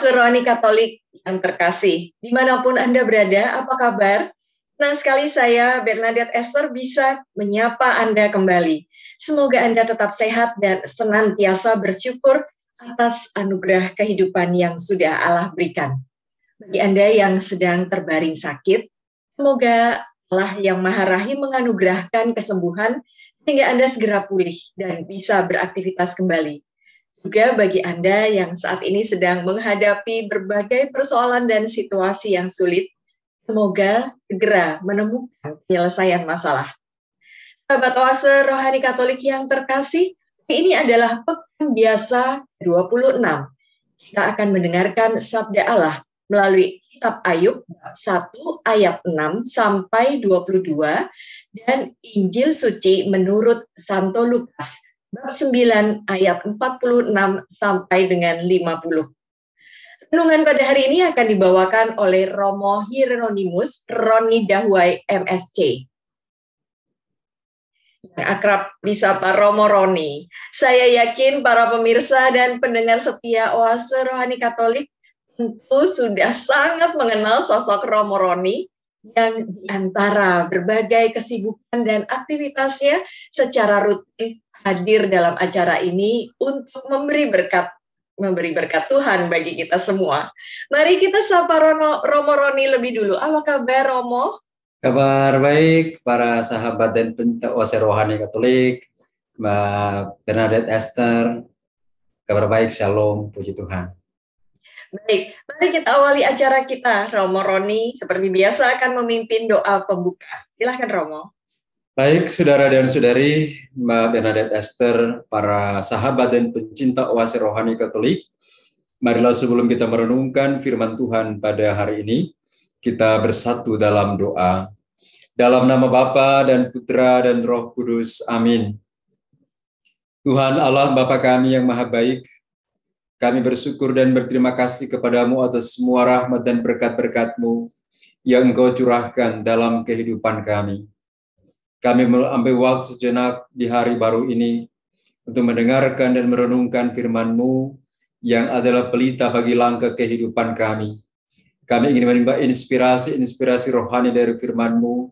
Oase Rohani Katolik yang terkasih, dimanapun Anda berada, apa kabar? Senang sekali saya, Bernadette Esther, bisa menyapa Anda kembali. Semoga Anda tetap sehat dan senantiasa bersyukur atas anugerah kehidupan yang sudah Allah berikan. Bagi Anda yang sedang terbaring sakit, semoga Allah yang Maha Rahim menganugerahkan kesembuhan sehingga Anda segera pulih dan bisa beraktivitas kembali. Juga bagi Anda yang saat ini sedang menghadapi berbagai persoalan dan situasi yang sulit, semoga segera menemukan penyelesaian masalah. Sahabat Oase Rohani Katolik yang terkasih, ini adalah Pekan Biasa 26. Kita akan mendengarkan Sabda Allah melalui Kitab Ayub 1 ayat 6 sampai 22 dan Injil Suci menurut Santo Lukas bab 9 ayat 46 sampai dengan 50. Renungan pada hari ini akan dibawakan oleh Romo Hieronymus Roni Dahuai MSc. Yang akrab disapa Romo Roni. Saya yakin para pemirsa dan pendengar setia Oase Rohani Katolik tentu sudah sangat mengenal sosok Romo Roni yang di antara berbagai kesibukan dan aktivitasnya secara rutin hadir dalam acara ini untuk memberi berkat Tuhan bagi kita semua. Mari kita sapa Romo Roni lebih dulu. Apa kabar, Romo? Kabar baik para sahabat dan pencinta Oase Rohani Katolik, Mbak Bernadette Esther. Kabar baik, shalom, puji Tuhan. Baik, mari kita awali acara kita. Romo Roni seperti biasa akan memimpin doa pembuka. Silakan, Romo. Baik, saudara dan saudari, Mbak Bernadette Esther, para sahabat dan pencinta Oase Rohani Katolik, marilah sebelum kita merenungkan firman Tuhan pada hari ini, kita bersatu dalam doa. Dalam nama Bapa dan Putra dan Roh Kudus, amin. Tuhan Allah Bapa kami yang maha baik, kami bersyukur dan berterima kasih kepadamu atas semua rahmat dan berkat-berkat-Mu yang Engkau curahkan dalam kehidupan kami. Kami mengambil waktu sejenak di hari baru ini untuk mendengarkan dan merenungkan firman-Mu yang adalah pelita bagi langkah kehidupan kami. Kami ingin menimba inspirasi rohani dari firman-Mu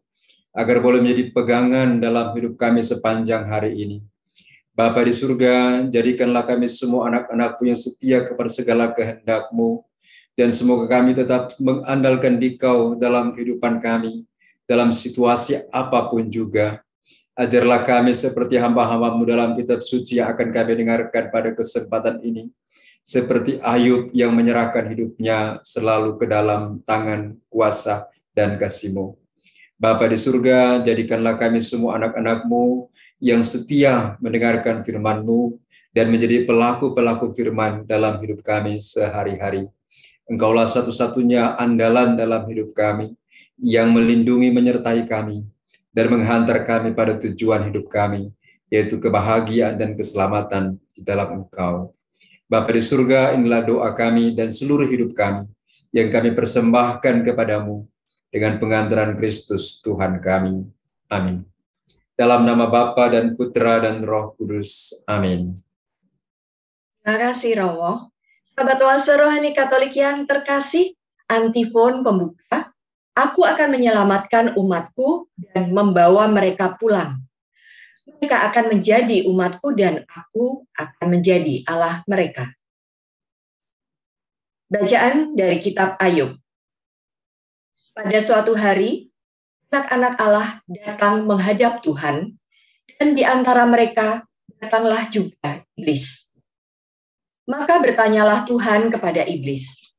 agar boleh menjadi pegangan dalam hidup kami sepanjang hari ini. Bapa di surga, jadikanlah kami semua anak-anak-Mu yang setia kepada segala kehendak-Mu, dan semoga kami tetap mengandalkan Dikau dalam kehidupan kami, dalam situasi apapun juga. Ajarlah kami seperti hamba-hamba-Mu dalam kitab suci yang akan kami dengarkan pada kesempatan ini. Seperti Ayub yang menyerahkan hidupnya selalu ke dalam tangan kuasa dan kasih-Mu. Bapa di surga, jadikanlah kami semua anak-anak-Mu yang setia mendengarkan firman-Mu dan menjadi pelaku-pelaku firman dalam hidup kami sehari-hari. Engkaulah satu-satunya andalan dalam hidup kami, yang melindungi menyertai kami dan menghantar kami pada tujuan hidup kami, yaitu kebahagiaan dan keselamatan di dalam Engkau. Bapa di surga, inilah doa kami dan seluruh hidup kami yang kami persembahkan kepadamu dengan pengantaran Kristus Tuhan kami. Amin. Dalam nama Bapa dan Putra dan Roh Kudus. Amin. Terima kasih, Romo. Sahabat Oase Rohani Katolik yang terkasih, antifon pembuka. Aku akan menyelamatkan umatku dan membawa mereka pulang. Mereka akan menjadi umatku dan aku akan menjadi Allah mereka. Bacaan dari Kitab Ayub. Pada suatu hari, anak-anak Allah datang menghadap Tuhan, dan di antara mereka datanglah juga iblis. Maka bertanyalah Tuhan kepada iblis,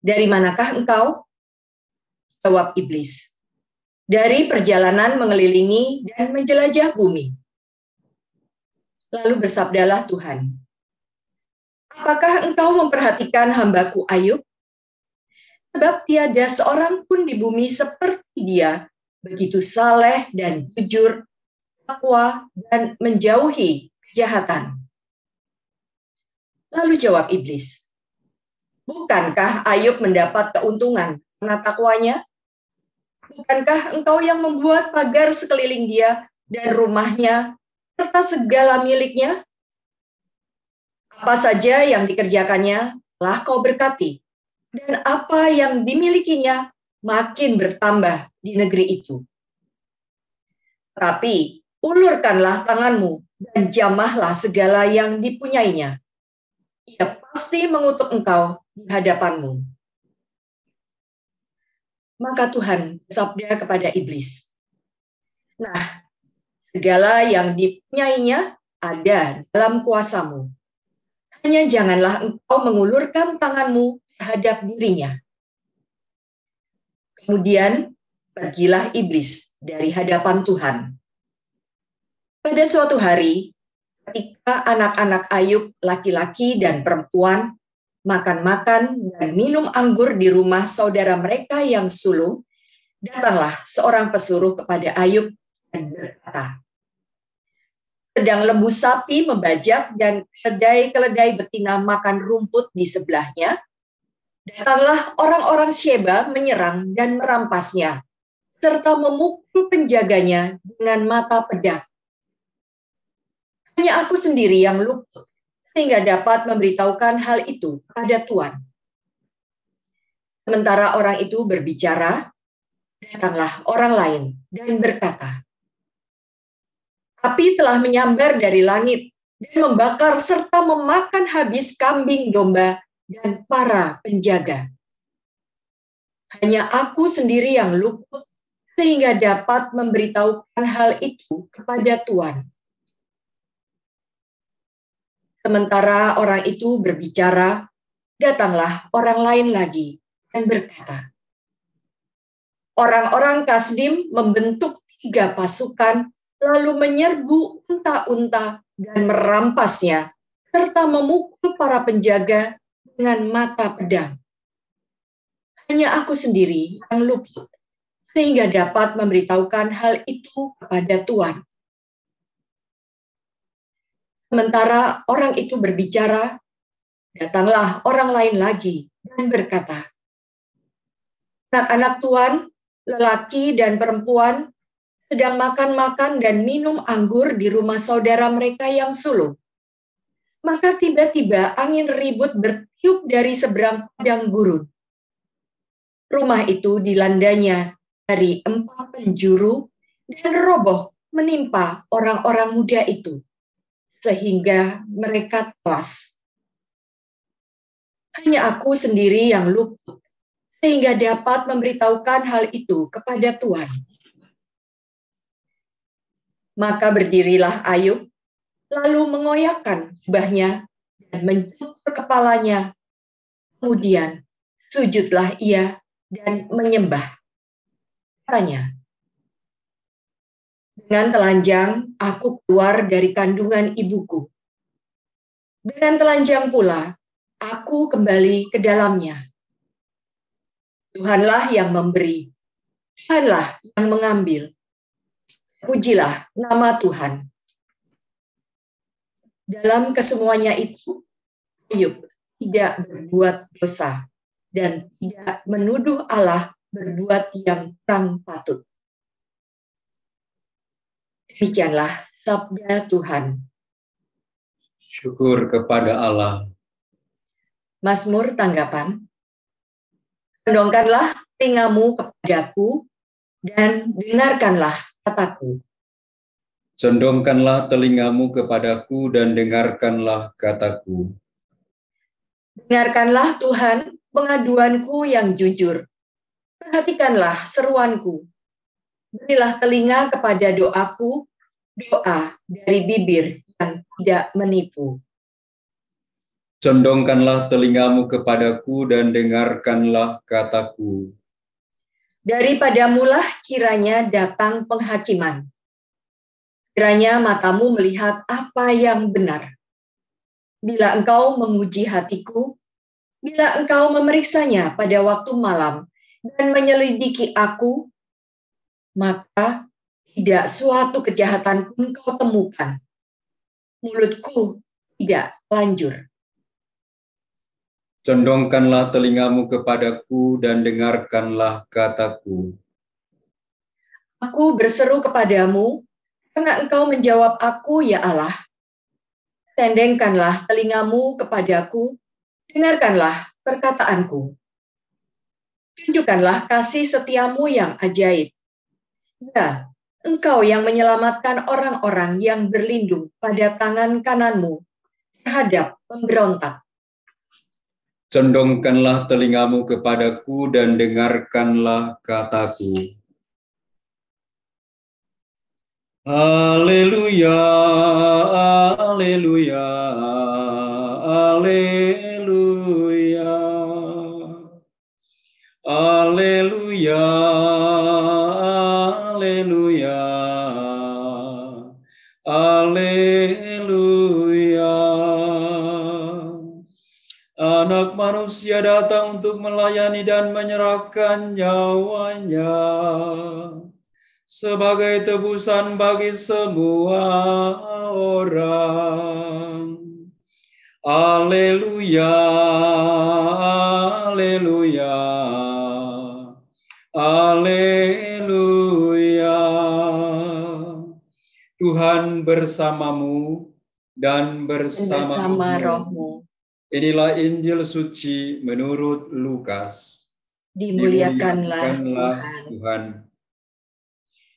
"Dari manakah engkau?" Jawab iblis, "Dari perjalanan mengelilingi dan menjelajah bumi." Lalu bersabdalah Tuhan, "Apakah engkau memperhatikan hambaku Ayub? Sebab tiada seorang pun di bumi seperti dia, begitu saleh dan jujur, takwa dan menjauhi kejahatan." Lalu jawab iblis, "Bukankah Ayub mendapat keuntungan karena takwanya? Bukankah engkau yang membuat pagar sekeliling dia dan rumahnya, serta segala miliknya? Apa saja yang dikerjakannya telah kau berkati, dan apa yang dimilikinya makin bertambah di negeri itu. Tapi ulurkanlah tanganmu dan jamahlah segala yang dipunyainya. Ia pasti mengutuk engkau di hadapanmu. Maka Tuhan bersabda kepada iblis, nah, segala yang dipunyainya ada dalam kuasamu. Hanya janganlah engkau mengulurkan tanganmu terhadap dirinya. Kemudian pergilah iblis dari hadapan Tuhan. Pada suatu hari, ketika anak-anak Ayub, laki-laki dan perempuan, makan-makan dan minum anggur di rumah saudara mereka yang sulung, datanglah seorang pesuruh kepada Ayub dan berkata, sedang lembu sapi membajak dan keledai-keledai betina makan rumput di sebelahnya, datanglah orang-orang Sheba menyerang dan merampasnya, serta memukul penjaganya dengan mata pedang. Hanya aku sendiri yang luput, sehingga dapat memberitahukan hal itu kepada Tuhan. Sementara orang itu berbicara, datanglah orang lain dan berkata, api telah menyambar dari langit dan membakar serta memakan habis kambing domba dan para penjaga. Hanya aku sendiri yang luput, sehingga dapat memberitahukan hal itu kepada Tuhan. Sementara orang itu berbicara, datanglah orang lain lagi dan berkata, orang-orang Kasdim membentuk 3 pasukan, lalu menyerbu unta-unta dan merampasnya, serta memukul para penjaga dengan mata pedang. Hanya aku sendiri yang luput, sehingga dapat memberitahukan hal itu kepada Tuhan. Sementara orang itu berbicara, datanglah orang lain lagi dan berkata, anak-anak Tuhan, lelaki dan perempuan, sedang makan-makan dan minum anggur di rumah saudara mereka yang sulung. Maka tiba-tiba angin ribut bertiup dari seberang padang gurun. Rumah itu dilandanya dari 4 penjuru dan roboh menimpa orang-orang muda itu, sehingga mereka tewas. Hanya aku sendiri yang luput, sehingga dapat memberitahukan hal itu kepada Tuhan. Maka berdirilah Ayub, lalu mengoyakkan jubahnya dan mencukur kepalanya. Kemudian sujudlah ia dan menyembah. Katanya, dengan telanjang aku keluar dari kandungan ibuku. Dengan telanjang pula aku kembali ke dalamnya. Tuhanlah yang memberi, Tuhanlah yang mengambil. Pujilah nama Tuhan. Dalam kesemuanya itu, Ayub tidak berbuat dosa dan tidak menuduh Allah berbuat yang kurang patut. Demikianlah sabda Tuhan. Syukur kepada Allah. Mazmur tanggapan. Condongkanlah telingamu kepadaku dan dengarkanlah kataku. Condongkanlah telingamu kepadaku dan dengarkanlah kataku. Dengarkanlah Tuhan pengaduanku yang jujur. Perhatikanlah seruanku. Berilah telinga kepada doaku, doa dari bibir yang tidak menipu. Condongkanlah telingamu kepadaku dan dengarkanlah kataku. Daripadamulah kiranya datang penghakiman. Kiranya matamu melihat apa yang benar. Bila engkau menguji hatiku, bila engkau memeriksanya pada waktu malam dan menyelidiki aku, maka tidak suatu kejahatan pun kau temukan. Mulutku tidak lanjur. Condongkanlah telingamu kepadaku dan dengarkanlah kataku. Aku berseru kepadamu, karena engkau menjawab aku, ya Allah. Tendengkanlah telingamu kepadaku, Dengarkanlah perkataanku. Tunjukkanlah kasih setiamu yang ajaib. Ya, Engkau yang menyelamatkan orang-orang yang berlindung pada tangan kananmu terhadap pemberontak. Condongkanlah telingamu kepadaku dan dengarkanlah kataku. Haleluya, haleluya, haleluya. Haleluya, haleluya, haleluya. Anak manusia datang untuk melayani dan menyerahkan nyawanya sebagai tebusan bagi semua orang. Haleluya, haleluya, haleluya. Tuhan bersamamu dan bersama rohmu. Inilah Injil suci menurut Lukas. Dimuliakanlah Tuhan.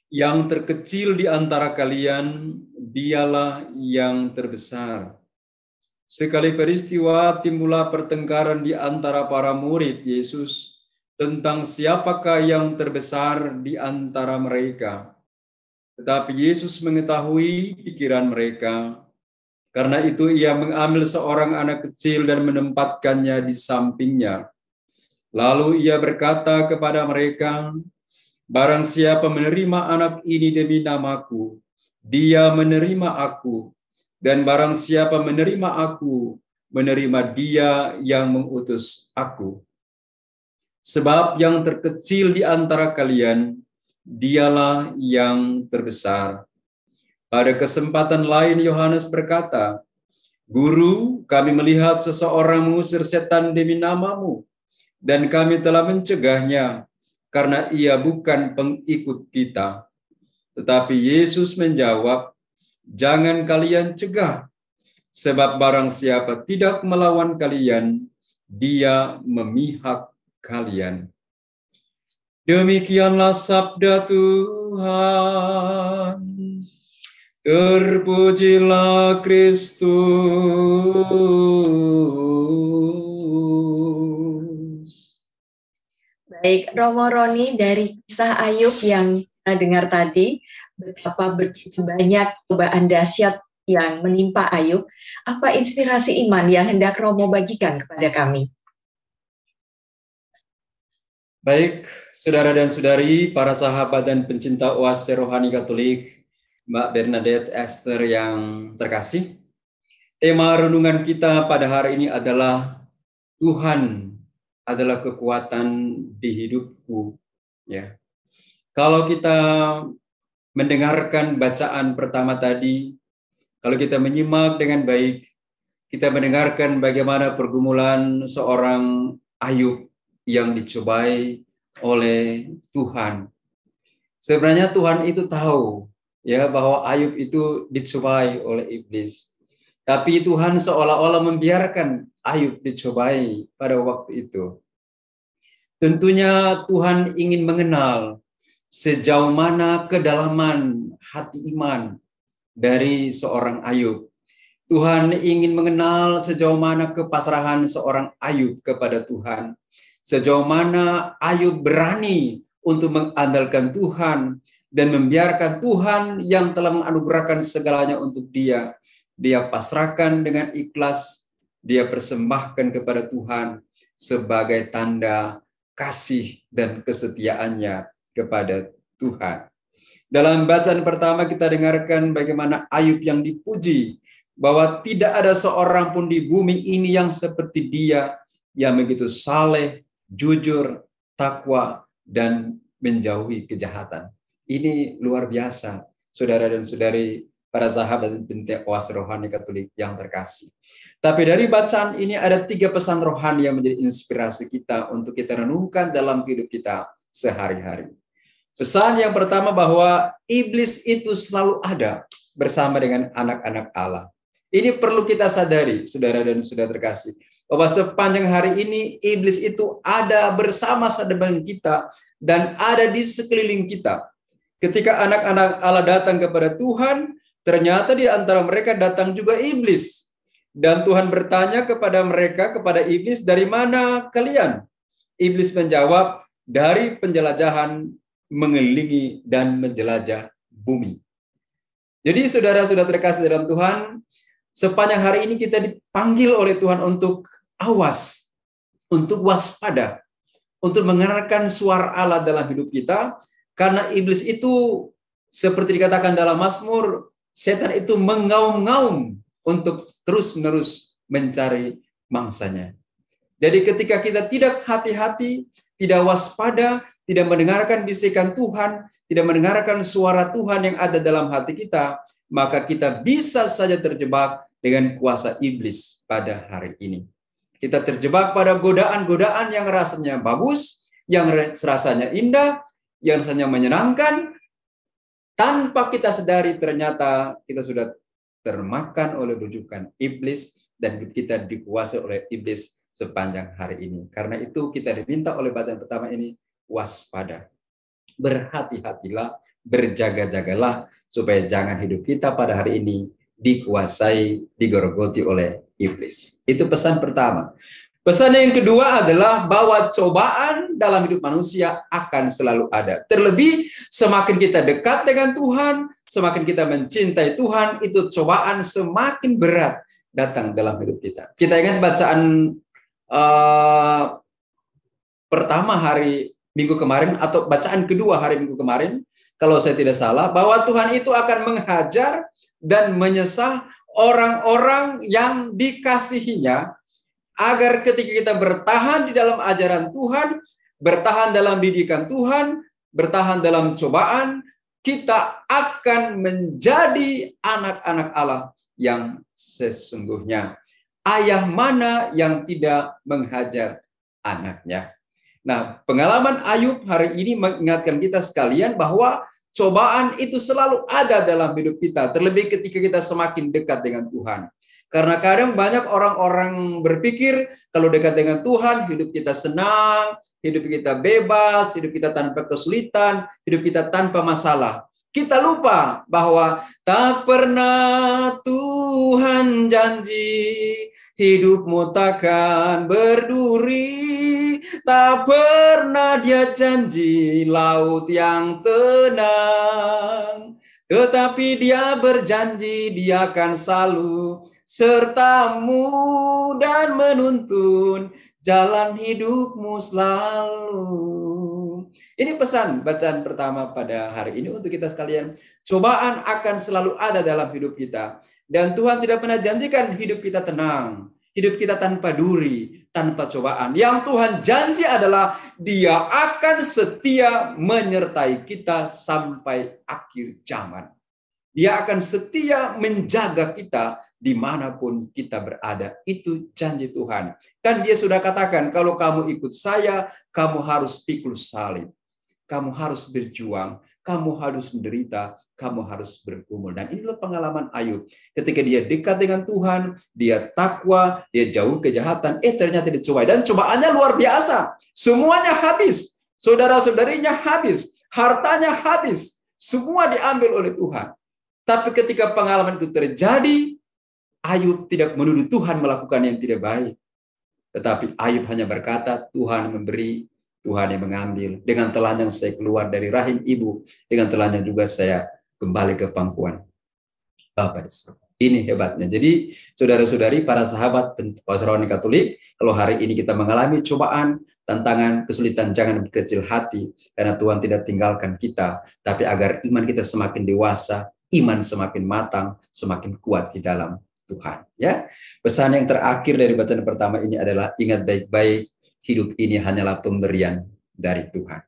Yang terkecil di antara kalian, dialah yang terbesar. Sekali peristiwa timbullah pertengkaran di antara para murid Yesus tentang siapakah yang terbesar di antara mereka. Tetapi Yesus mengetahui pikiran mereka. Karena itu ia mengambil seorang anak kecil dan menempatkannya di sampingnya. Lalu ia berkata kepada mereka, barang siapa menerima anak ini demi namaku, dia menerima aku. Dan barang siapa menerima aku, menerima dia yang mengutus aku. Sebab yang terkecil di antara kalian, dialah yang terbesar. Pada kesempatan lain Yohanes berkata, Guru, kami melihat seseorang mengusir setan demi namamu, dan kami telah mencegahnya, karena ia bukan pengikut kita. Tetapi Yesus menjawab, jangan kalian cegah, sebab barang siapa tidak melawan kalian, dia memihak kalian. Demikianlah sabda Tuhan. Terpujilah Kristus. Baik, Romo Roni, dari kisah Ayub yang kita dengar tadi, betapa begitu banyak cobaan dahsyat yang menimpa Ayub. Apa inspirasi iman yang hendak Romo bagikan kepada kami? Baik, saudara dan saudari, para sahabat dan pencinta oase rohani Katolik, Mbak Bernadette Esther yang terkasih, tema renungan kita pada hari ini adalah Tuhan adalah kekuatan di hidupku. Ya, kalau kita mendengarkan bacaan pertama tadi, kalau kita menyimak dengan baik, kita mendengarkan bagaimana pergumulan seorang Ayub yang dicobai oleh Tuhan. Sebenarnya Tuhan itu tahu ya bahwa Ayub itu dicobai oleh iblis. Tapi Tuhan seolah-olah membiarkan Ayub dicobai pada waktu itu. Tentunya Tuhan ingin mengenal sejauh mana kedalaman hati iman dari seorang Ayub. Tuhan ingin mengenal sejauh mana kepasrahan seorang Ayub kepada Tuhan. Sejauh mana Ayub berani untuk mengandalkan Tuhan dan membiarkan Tuhan yang telah menganugerahkan segalanya untuk dia. Dia pasrahkan dengan ikhlas, dia persembahkan kepada Tuhan sebagai tanda kasih dan kesetiaannya kepada Tuhan. Dalam bacaan pertama kita dengarkan bagaimana Ayub yang dipuji, bahwa tidak ada seorang pun di bumi ini yang seperti dia, yang begitu saleh, jujur, takwa, dan menjauhi kejahatan. Ini luar biasa, saudara dan saudari, para sahabat dan pencinta oase rohani Katolik yang terkasih. Tapi dari bacaan ini ada 3 pesan rohani yang menjadi inspirasi kita untuk kita renungkan dalam hidup kita sehari-hari. Pesan yang pertama bahwa iblis itu selalu ada bersama dengan anak-anak Allah. Ini perlu kita sadari, saudara dan saudara terkasih, bahwa sepanjang hari ini iblis itu ada bersama dengan kita dan ada di sekeliling kita. Ketika anak-anak Allah datang kepada Tuhan, ternyata di antara mereka datang juga iblis. Dan Tuhan bertanya kepada mereka, kepada iblis, dari mana kalian? Iblis menjawab, dari penjelajahan mengelilingi dan menjelajah bumi. Jadi saudara-saudara terkasih dalam Tuhan, sepanjang hari ini kita dipanggil oleh Tuhan untuk awas, untuk waspada, untuk mendengarkan suara Allah dalam hidup kita, karena iblis itu seperti dikatakan dalam Mazmur, setan itu mengaum-ngaum untuk terus-menerus mencari mangsanya. Jadi ketika kita tidak hati-hati, tidak waspada, tidak mendengarkan bisikan Tuhan, tidak mendengarkan suara Tuhan yang ada dalam hati kita, maka kita bisa saja terjebak dengan kuasa iblis pada hari ini. Kita terjebak pada godaan-godaan yang rasanya bagus, yang rasanya indah, yang rasanya menyenangkan, tanpa kita sadari ternyata kita sudah termakan oleh bujukan iblis dan kita dikuasai oleh iblis sepanjang hari ini. Karena itu kita diminta oleh bacaan pertama ini, waspada. Berhati-hatilah, berjaga-jagalah, supaya jangan hidup kita pada hari ini dikuasai, digorogoti oleh iblis. Itu pesan pertama. Pesan yang kedua adalah bahwa cobaan dalam hidup manusia akan selalu ada. Terlebih semakin kita dekat dengan Tuhan, semakin kita mencintai Tuhan, itu cobaan semakin berat datang dalam hidup kita. Kita ingat bacaan pertama hari Minggu kemarin, atau bacaan kedua hari Minggu kemarin, kalau saya tidak salah, bahwa Tuhan itu akan menghajar dan menyesah orang-orang yang dikasihinya, agar ketika kita bertahan di dalam ajaran Tuhan, bertahan dalam didikan Tuhan, bertahan dalam cobaan, kita akan menjadi anak-anak Allah yang sesungguhnya. Ayah mana yang tidak menghajar anaknya? Nah, pengalaman Ayub hari ini mengingatkan kita sekalian bahwa cobaan itu selalu ada dalam hidup kita, terlebih ketika kita semakin dekat dengan Tuhan. Karena kadang banyak orang-orang berpikir kalau dekat dengan Tuhan, hidup kita senang, hidup kita bebas, hidup kita tanpa kesulitan, hidup kita tanpa masalah. Kita lupa bahwa tak pernah Tuhan janji hidupmu takkan berduri, tak pernah Dia janji laut yang tenang, tetapi Dia berjanji Dia akan selalu sertamu dan menuntun jalan hidupmu selalu. Ini pesan bacaan pertama pada hari ini untuk kita sekalian. Cobaan akan selalu ada dalam hidup kita. Dan Tuhan tidak pernah janjikan hidup kita tenang, hidup kita tanpa duri, tanpa cobaan. Yang Tuhan janji adalah Dia akan setia menyertai kita sampai akhir zaman. Dia akan setia menjaga kita dimanapun kita berada. Itu janji Tuhan. Kan Dia sudah katakan, kalau kamu ikut saya, kamu harus pikul salib. Kamu harus berjuang, kamu harus menderita, kamu harus bergumul. Dan inilah pengalaman Ayub. Ketika dia dekat dengan Tuhan, dia takwa, dia jauh kejahatan, ternyata dicobai. Dan cobaannya luar biasa. Semuanya habis. Saudara-saudarinya habis. Hartanya habis. Semua diambil oleh Tuhan. Tapi ketika pengalaman itu terjadi, Ayub tidak menuduh Tuhan melakukan yang tidak baik. Tetapi Ayub hanya berkata, Tuhan memberi, Tuhan yang mengambil. Dengan telanjang saya keluar dari rahim ibu, dengan telanjang juga saya kembali ke pangkuan Bapa di surga. Ini hebatnya. Jadi saudara-saudari, para sahabat Rohani Katolik, kalau hari ini kita mengalami cobaan, tantangan, kesulitan, jangan berkecil hati, karena Tuhan tidak tinggalkan kita, tapi agar iman kita semakin dewasa, iman semakin matang, semakin kuat di dalam Tuhan. Ya, pesan yang terakhir dari bacaan pertama ini adalah ingat baik-baik, hidup ini hanyalah pemberian dari Tuhan.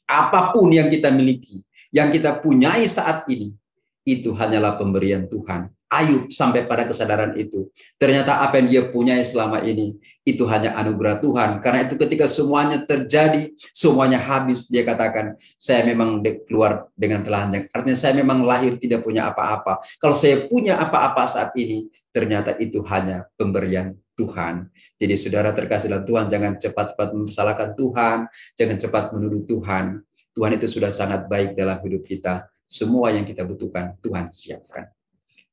Apapun yang kita miliki, yang kita punyai saat ini, itu hanyalah pemberian Tuhan. Ayub sampai pada kesadaran itu. Ternyata apa yang dia punyai selama ini, itu hanya anugerah Tuhan. Karena itu ketika semuanya terjadi, semuanya habis, dia katakan, saya memang keluar dengan telanjang. Artinya saya memang lahir tidak punya apa-apa. Kalau saya punya apa-apa saat ini, ternyata itu hanya pemberian Tuhan. Jadi saudara terkasih dalam Tuhan, jangan cepat-cepat mempersalahkan Tuhan, jangan cepat menuduh Tuhan. Tuhan itu sudah sangat baik dalam hidup kita. Semua yang kita butuhkan, Tuhan siapkan.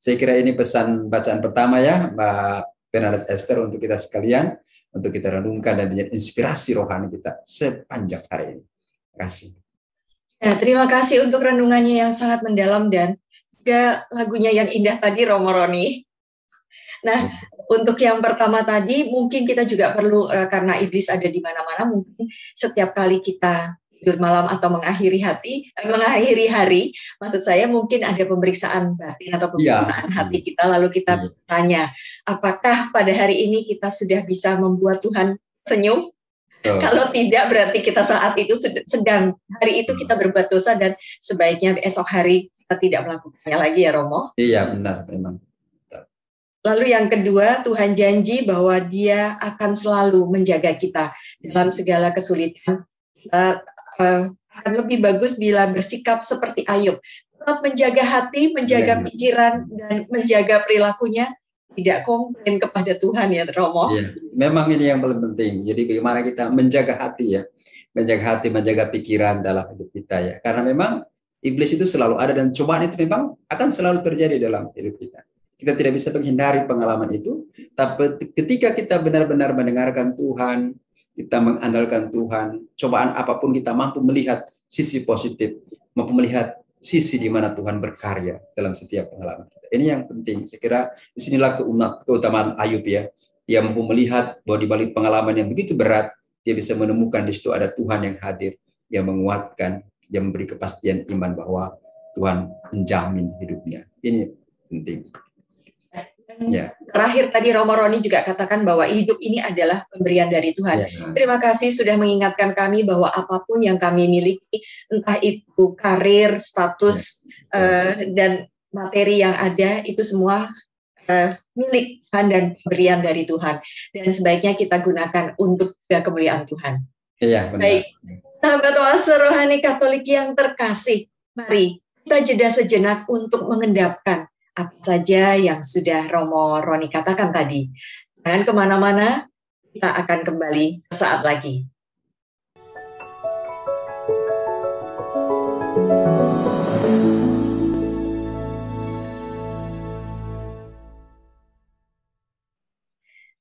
Saya kira ini pesan bacaan pertama ya, Mbak Bernadette Esther, untuk kita sekalian, untuk kita renungkan dan menjadi inspirasi rohani kita sepanjang hari ini. Terima kasih. Ya, terima kasih untuk renungannya yang sangat mendalam dan juga lagunya yang indah tadi, Romo Roni. Nah, untuk yang pertama tadi, mungkin kita juga perlu, karena iblis ada di mana-mana, mungkin setiap kali kita tidur malam atau mengakhiri hari, maksud saya mungkin ada pemeriksaan batin atau pemeriksaan hati kita, lalu kita tanya, apakah pada hari ini kita sudah bisa membuat Tuhan senyum? Kalau tidak, berarti kita saat itu sedang, hari itu kita berbuat dosa dan sebaiknya esok hari kita tidak melakukannya lagi ya Romo? Iya, benar memang. Lalu yang kedua, Tuhan janji bahwa Dia akan selalu menjaga kita dalam segala kesulitan. Kita akan lebih bagus bila bersikap seperti Ayub, tetap menjaga hati, menjaga pikiran, dan menjaga perilakunya, tidak komplain kepada Tuhan ya Romo. Ya, memang ini yang paling penting. Jadi bagaimana kita menjaga hati ya, menjaga pikiran dalam hidup kita ya. Karena memang iblis itu selalu ada dan cobaan itu memang akan selalu terjadi dalam hidup kita. Kita tidak bisa menghindari pengalaman itu, tapi ketika kita benar-benar mendengarkan Tuhan, kita mengandalkan Tuhan, cobaan apapun kita mampu melihat sisi positif, mampu melihat sisi di mana Tuhan berkarya dalam setiap pengalaman kita. Ini yang penting. Saya kira disinilah keutamaan Ayub ya. Dia mampu melihat bahwa di balik pengalaman yang begitu berat, dia bisa menemukan di situ ada Tuhan yang hadir, yang menguatkan, yang memberi kepastian iman bahwa Tuhan menjamin hidupnya. Ini penting. Ya. Terakhir tadi Romo Roni juga katakan bahwa hidup ini adalah pemberian dari Tuhan. Ya. Terima kasih sudah mengingatkan kami bahwa apapun yang kami miliki, entah itu karir, status, dan materi yang ada, itu semua milik Tuhan dan pemberian dari Tuhan. Dan sebaiknya kita gunakan untuk kemuliaan Tuhan. Iya, benar. Baik, sahabat oase rohani Katolik yang terkasih, mari kita jeda sejenak untuk mengendapkan apa saja yang sudah Romo Roni katakan tadi. Jangan kemana-mana, kita akan kembali sesaat lagi.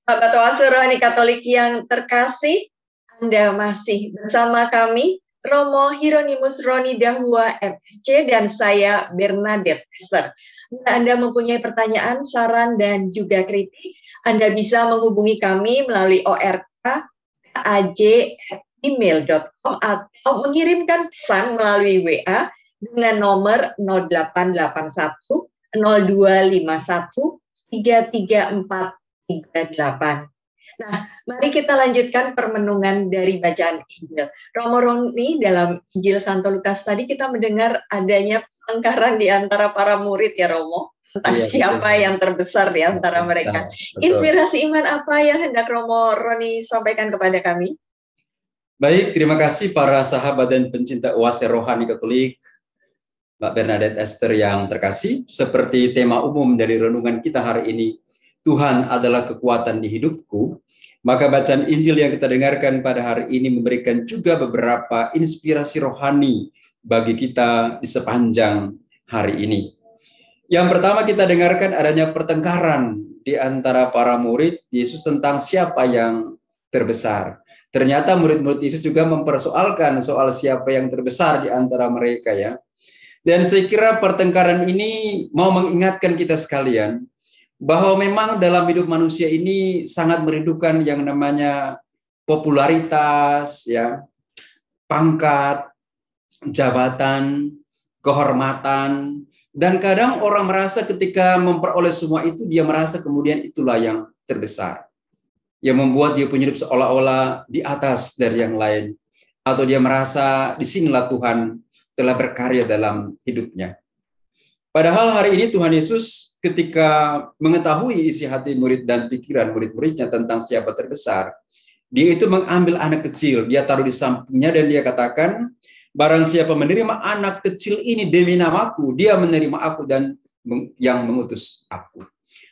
Sahabat oase rohani Katolik yang terkasih, Anda masih bersama kami, Romo Hieronimus Roni Dahua MSC dan saya Bernadette Esther. Jika Anda mempunyai pertanyaan, saran, dan juga kritik, Anda bisa menghubungi kami melalui ork@aj@email.com atau mengirimkan pesan melalui WA dengan nomor 0881 0251 334 38. Nah, mari kita lanjutkan permenungan dari bacaan Injil. Romo Roni, dalam Injil Santo Lukas tadi kita mendengar adanya pertengkaran di antara para murid ya Romo, tentang siapa yang terbesar di antara mereka. Betul. Inspirasi iman apa yang hendak Romo Roni sampaikan kepada kami? Baik, terima kasih para sahabat dan pencinta oase rohani Katolik, Mbak Bernadette Esther yang terkasih. Seperti tema umum dari renungan kita hari ini, Tuhan adalah kekuatan di hidupku, maka bacaan Injil yang kita dengarkan pada hari ini memberikan juga beberapa inspirasi rohani bagi kita di sepanjang hari ini. Yang pertama kita dengarkan adanya pertengkaran di antara para murid Yesus tentang siapa yang terbesar. Ternyata murid-murid Yesus juga mempersoalkan soal siapa yang terbesar di antara mereka ya. Dan saya kira pertengkaran ini mau mengingatkan kita sekalian bahwa memang dalam hidup manusia ini sangat merindukan yang namanya popularitas, ya, pangkat, jabatan, kehormatan, dan kadang orang merasa ketika memperoleh semua itu dia merasa kemudian itulah yang terbesar, yang membuat dia punya hidup seolah-olah di atas dari yang lain, atau dia merasa disinilah Tuhan telah berkarya dalam hidupnya. Padahal hari ini Tuhan Yesus ketika mengetahui isi hati murid dan pikiran murid-muridnya tentang siapa terbesar, dia itu mengambil anak kecil, dia taruh di sampingnya dan dia katakan, barang siapa menerima anak kecil ini demi namaku, dia menerima aku dan yang mengutus aku.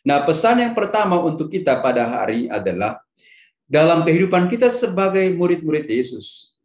Nah, pesan yang pertama untuk kita pada hari adalah dalam kehidupan kita sebagai murid-murid Yesus,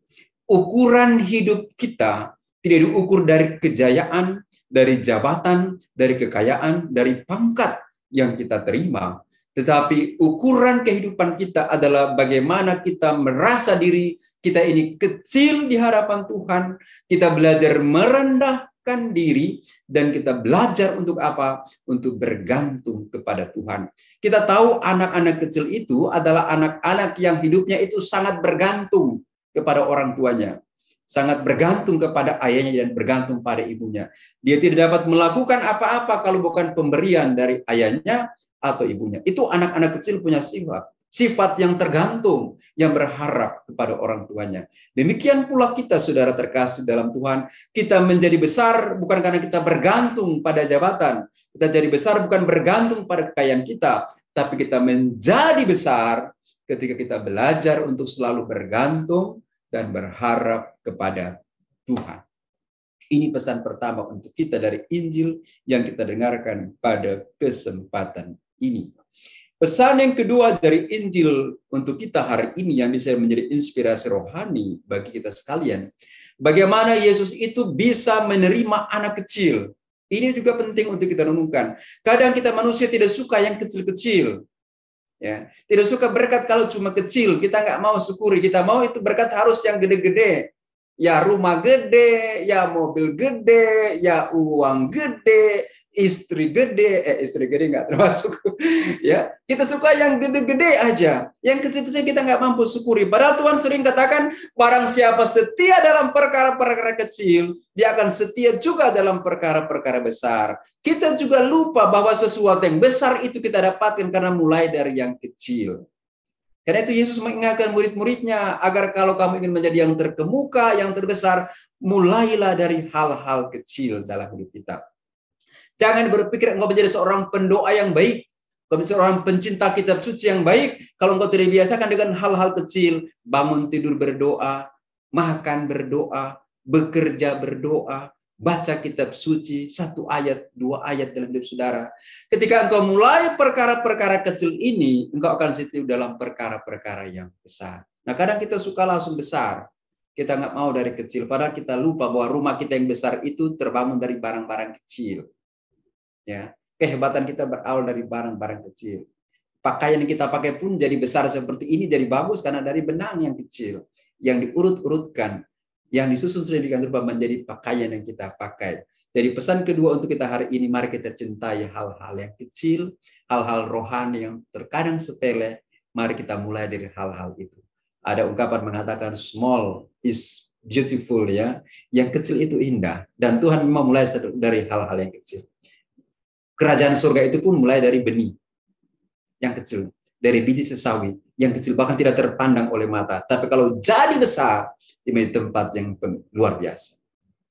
ukuran hidup kita tidak diukur dari kejayaan, dari jabatan, dari kekayaan, dari pangkat yang kita terima. Tetapi ukuran kehidupan kita adalah bagaimana kita merasa diri kita ini kecil di hadapan Tuhan. Kita belajar merendahkan diri dan kita belajar untuk apa? Untuk bergantung kepada Tuhan. Kita tahu anak-anak kecil itu adalah anak-anak yang hidupnya itu sangat bergantung kepada orang tuanya. Sangat bergantung kepada ayahnya dan bergantung pada ibunya. Dia tidak dapat melakukan apa-apa kalau bukan pemberian dari ayahnya atau ibunya. Itu anak-anak kecil punya sifat yang tergantung, yang berharap kepada orang tuanya. Demikian pula kita, saudara terkasih dalam Tuhan, kita menjadi besar bukan karena kita bergantung pada jabatan, kita jadi besar bukan bergantung pada kekayaan kita, tapi kita menjadi besar ketika kita belajar untuk selalu bergantung dan berharap kepada Tuhan. Ini pesan pertama untuk kita dari Injil yang kita dengarkan pada kesempatan ini. Pesan yang kedua dari Injil untuk kita hari ini yang bisa menjadi inspirasi rohani bagi kita sekalian. Bagaimana Yesus itu bisa menerima anak kecil. Ini juga penting untuk kita renungkan. Kadang kita manusia tidak suka yang kecil-kecil. Ya, tidak suka berkat kalau cuma kecil, kita nggak mau syukuri, kita mau itu berkat harus yang gede-gede. Ya rumah gede, ya mobil gede, ya uang gede, istri gede nggak termasuk. Ya, kita suka yang gede-gede aja, yang kecil-kecil kita nggak mampu syukuri. Padahal Tuhan sering katakan, barang siapa setia dalam perkara-perkara kecil, dia akan setia juga dalam perkara-perkara besar. Kita juga lupa bahwa sesuatu yang besar itu kita dapatkan karena mulai dari yang kecil. Karena itu Yesus mengingatkan murid-muridnya agar kalau kamu ingin menjadi yang terkemuka, yang terbesar, mulailah dari hal-hal kecil dalam hidup kita. Jangan berpikir engkau menjadi seorang pendoa yang baik, engkau menjadi seorang pencinta kitab suci yang baik, kalau engkau tidak biasakan dengan hal-hal kecil, bangun tidur berdoa, makan berdoa, bekerja berdoa, baca kitab suci, 1 ayat, 2 ayat dalam hidup saudara. Ketika engkau mulai perkara-perkara kecil ini, engkau akan setia dalam perkara-perkara yang besar. Nah, kadang kita suka langsung besar. Kita nggak mau dari kecil, padahal kita lupa bahwa rumah kita yang besar itu terbangun dari barang-barang kecil. Ya, kehebatan kita berawal dari barang-barang kecil. Pakaian yang kita pakai pun jadi besar seperti ini, jadi bagus karena dari benang yang kecil, yang diurut-urutkan, yang disusun sedemikian rupa menjadi pakaian yang kita pakai. Jadi pesan kedua untuk kita hari ini, mari kita cintai hal-hal yang kecil, hal-hal rohani yang terkadang sepele, mari kita mulai dari hal-hal itu. Ada ungkapan mengatakan small is beautiful, ya. Yang kecil itu indah, dan Tuhan memang mulai dari hal-hal yang kecil. Kerajaan surga itu pun mulai dari benih yang kecil, dari biji sesawi yang kecil, bahkan tidak terpandang oleh mata. Tapi kalau jadi besar, di tempat yang luar biasa,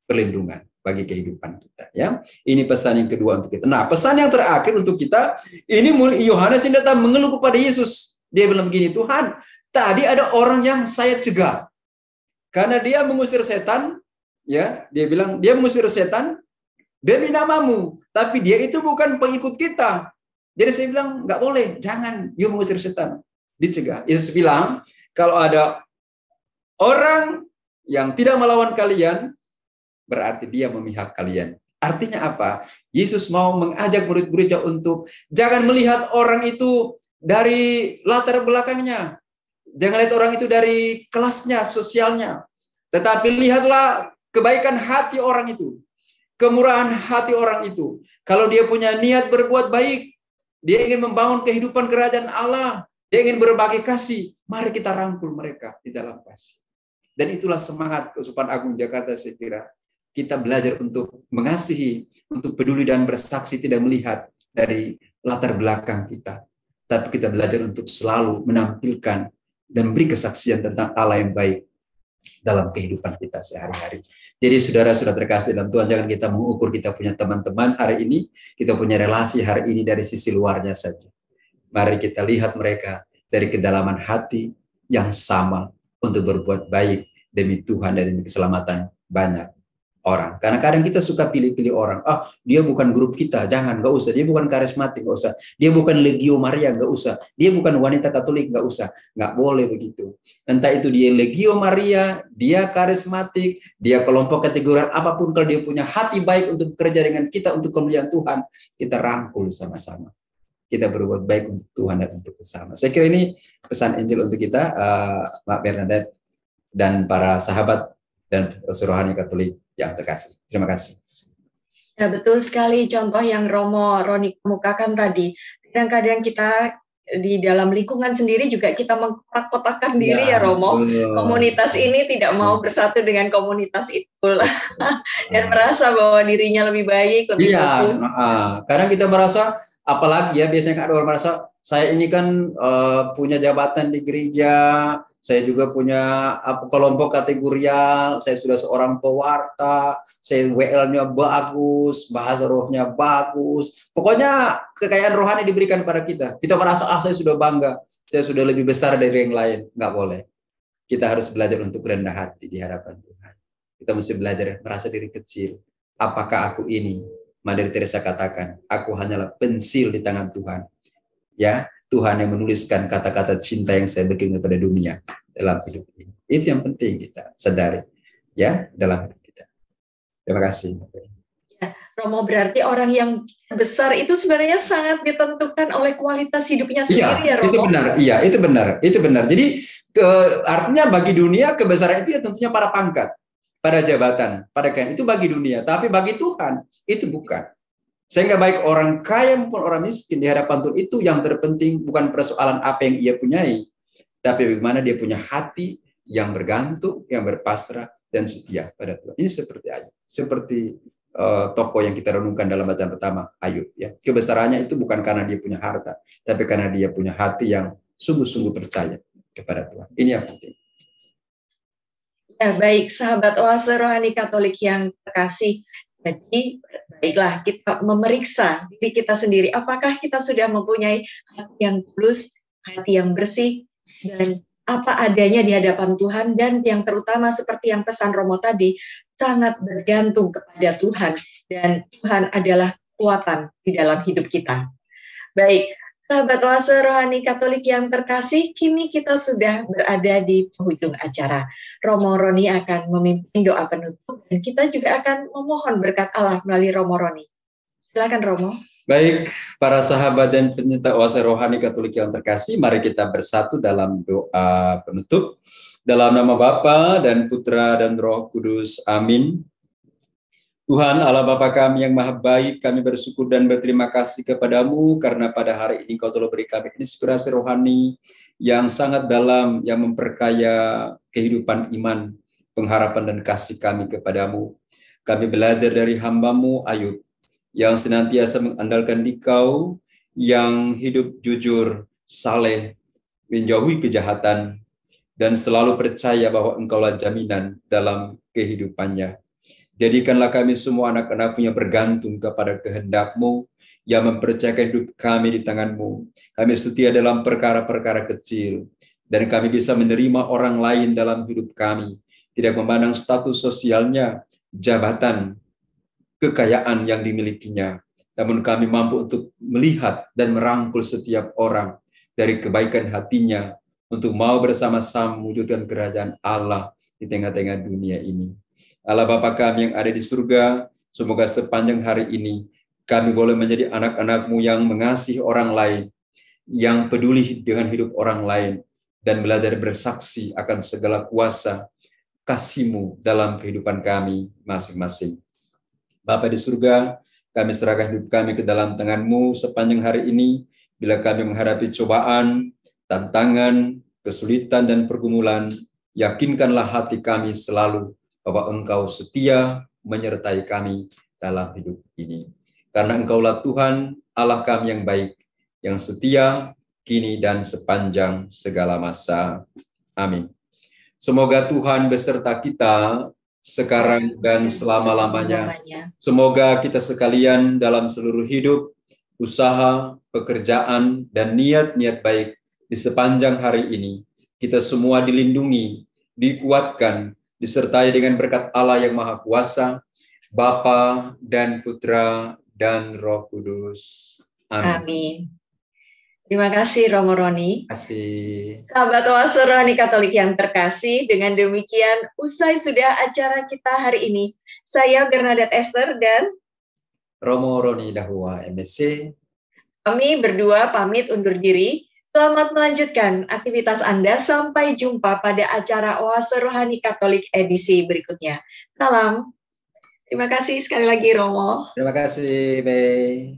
perlindungan bagi kehidupan kita. Ya, ini pesan yang kedua untuk kita. Nah, pesan yang terakhir untuk kita, ini Yohanes yang datang mengeluh kepada Yesus. Dia bilang begini, Tuhan, tadi ada orang yang saya cegah karena dia mengusir setan. Ya, dia bilang dia mengusir setan demi namamu, tapi dia itu bukan pengikut kita. Jadi saya bilang nggak boleh, jangan, you mengusir setan, dicegah. Yesus bilang kalau ada orang yang tidak melawan kalian, berarti dia memihak kalian. Artinya apa? Yesus mau mengajak murid-muridnya untuk jangan melihat orang itu dari latar belakangnya. Jangan lihat orang itu dari kelasnya, sosialnya. Tetapi lihatlah kebaikan hati orang itu. Kemurahan hati orang itu. Kalau dia punya niat berbuat baik, dia ingin membangun kehidupan kerajaan Allah, dia ingin berbagi kasih, mari kita rangkul mereka di dalam kasih. Dan itulah semangat Keuskupan Agung Jakarta, saya kira. Kita belajar untuk mengasihi, untuk peduli dan bersaksi, tidak melihat dari latar belakang kita. Tapi kita belajar untuk selalu menampilkan dan beri kesaksian tentang Allah yang baik dalam kehidupan kita sehari-hari. Jadi saudara-saudara terkasih dalam Tuhan, jangan kita mengukur kita punya teman-teman hari ini, kita punya relasi hari ini dari sisi luarnya saja. Mari kita lihat mereka dari kedalaman hati yang sama untuk berbuat baik demi Tuhan dan demi keselamatan banyak orang. Karena kadang kita suka pilih-pilih orang. Dia bukan grup kita, jangan, nggak usah. Dia bukan karismatik, nggak usah. Dia bukan Legio Maria, nggak usah. Dia bukan wanita Katolik, nggak usah. Nggak boleh begitu. Entah itu dia Legio Maria, dia karismatik, dia kelompok kategori apapun, kalau dia punya hati baik untuk bekerja dengan kita untuk kemuliaan Tuhan, kita rangkul sama-sama. Kita berbuat baik untuk Tuhan dan untuk sesama. Saya kira ini pesan Injil untuk kita, Mbak Bernadette dan para sahabat dan rohani Katolik yang terkasih. Terima kasih. Ya, betul sekali contoh yang Romo Roni kemukakan tadi. Kadang-kadang kita di dalam lingkungan sendiri juga kita mengkotak-kotakan diri ya Romo. Komunitas ini tidak mau bersatu dengan komunitas itu dan merasa bahwa dirinya lebih baik, lebih fokus. Kadang kita merasa, apalagi ya biasanya ada orang merasa, saya ini kan punya jabatan di gereja, saya juga punya kelompok kategorial, saya sudah seorang pewarta, saya WL-nya bagus, bahasa rohnya bagus. Pokoknya kekayaan rohani diberikan pada kita. Kita merasa, saya sudah bangga, saya sudah lebih besar dari yang lain. Nggak boleh. Kita harus belajar untuk rendah hati di hadapan Tuhan. Kita mesti belajar merasa diri kecil. Apakah aku ini? Mother Teresa katakan, aku hanyalah pensil di tangan Tuhan. Ya, Tuhan yang menuliskan kata-kata cinta yang saya berikan kepada dunia dalam hidup ini. Itu yang penting kita sadari, ya, dalam hidup kita. Terima kasih. Ya, Romo, berarti orang yang besar itu sebenarnya sangat ditentukan oleh kualitas hidupnya sendiri, ya Romo? Itu benar. Iya, itu benar. Jadi artinya bagi dunia kebesaran itu ya tentunya pada pangkat, pada jabatan, pada kain itu bagi dunia. Tapi bagi Tuhan itu bukan. Sehingga baik orang kaya maupun orang miskin di hadapan Tuhan itu yang terpenting bukan persoalan apa yang ia punyai, tapi bagaimana dia punya hati yang bergantung, yang berpasrah dan setia pada Tuhan. Ini seperti Ayub, seperti tokoh yang kita renungkan dalam bacaan pertama, Ayub. Ya, kebesarannya itu bukan karena dia punya harta, tapi karena dia punya hati yang sungguh-sungguh percaya kepada Tuhan. Ini yang penting. Ya, baik sahabat Oase Rohani Katolik yang terkasih. Jadi baiklah kita memeriksa diri kita sendiri. Apakah kita sudah mempunyai hati yang tulus, hati yang bersih, dan apa adanya di hadapan Tuhan, dan yang terutama seperti yang pesan Romo tadi, sangat bergantung kepada Tuhan, dan Tuhan adalah kekuatan di dalam hidup kita. Baik, sahabat Oase Rohani Katolik yang terkasih, kini kita sudah berada di penghujung acara. Romo Roni akan memimpin doa penutup, dan kita juga akan memohon berkat Allah melalui Romo Roni. Silakan Romo. Baik, para sahabat dan pencinta Oase Rohani Katolik yang terkasih, mari kita bersatu dalam doa penutup. Dalam nama Bapa dan Putra dan Roh Kudus. Amin. Tuhan Allah Bapa kami yang maha baik, kami bersyukur dan berterima kasih kepadamu karena pada hari ini Kau telah beri kami inspirasi rohani yang sangat dalam, yang memperkaya kehidupan iman, pengharapan dan kasih kami kepadamu. Kami belajar dari hamba-Mu Ayub yang senantiasa mengandalkan Dikau, yang hidup jujur, saleh, menjauhi kejahatan, dan selalu percaya bahwa Engkaulah jaminan dalam kehidupannya. Jadikanlah kami semua anak-anak-Mu yang bergantung kepada kehendak-Mu, yang mempercayakan hidup kami di tangan-Mu. Kami setia dalam perkara-perkara kecil, dan kami bisa menerima orang lain dalam hidup kami, tidak memandang status sosialnya, jabatan, kekayaan yang dimilikinya. Namun kami mampu untuk melihat dan merangkul setiap orang dari kebaikan hatinya, untuk mau bersama-sama mewujudkan kerajaan Allah di tengah-tengah dunia ini. Allah Bapa kami yang ada di surga, semoga sepanjang hari ini kami boleh menjadi anak-anak-Mu yang mengasihi orang lain, yang peduli dengan hidup orang lain, dan belajar bersaksi akan segala kuasa kasih-Mu dalam kehidupan kami masing-masing. Bapa di surga, kami serahkan hidup kami ke dalam tangan-Mu sepanjang hari ini, bila kami menghadapi cobaan, tantangan, kesulitan, dan pergumulan, yakinkanlah hati kami selalu bahwa Engkau setia menyertai kami dalam hidup ini. Karena Engkaulah Tuhan, Allah kami yang baik, yang setia, kini dan sepanjang segala masa. Amin. Semoga Tuhan beserta kita sekarang dan selama-lamanya. Semoga kita sekalian dalam seluruh hidup, usaha, pekerjaan, dan niat-niat baik di sepanjang hari ini, kita semua dilindungi, dikuatkan, disertai dengan berkat Allah yang Maha Kuasa, Bapa dan Putra dan Roh Kudus. Amin. Amin. Terima kasih Romo Roni. Terima kasih. Sahabat Oase Rohani Katolik yang terkasih, dengan demikian usai sudah acara kita hari ini. Saya Bernadette Esther dan Romo Roni Dahua, MSc. Kami berdua pamit undur diri. Selamat melanjutkan aktivitas Anda. Sampai jumpa pada acara Oase Rohani Katolik edisi berikutnya. Salam. Terima kasih sekali lagi Romo. Terima kasih, Bey.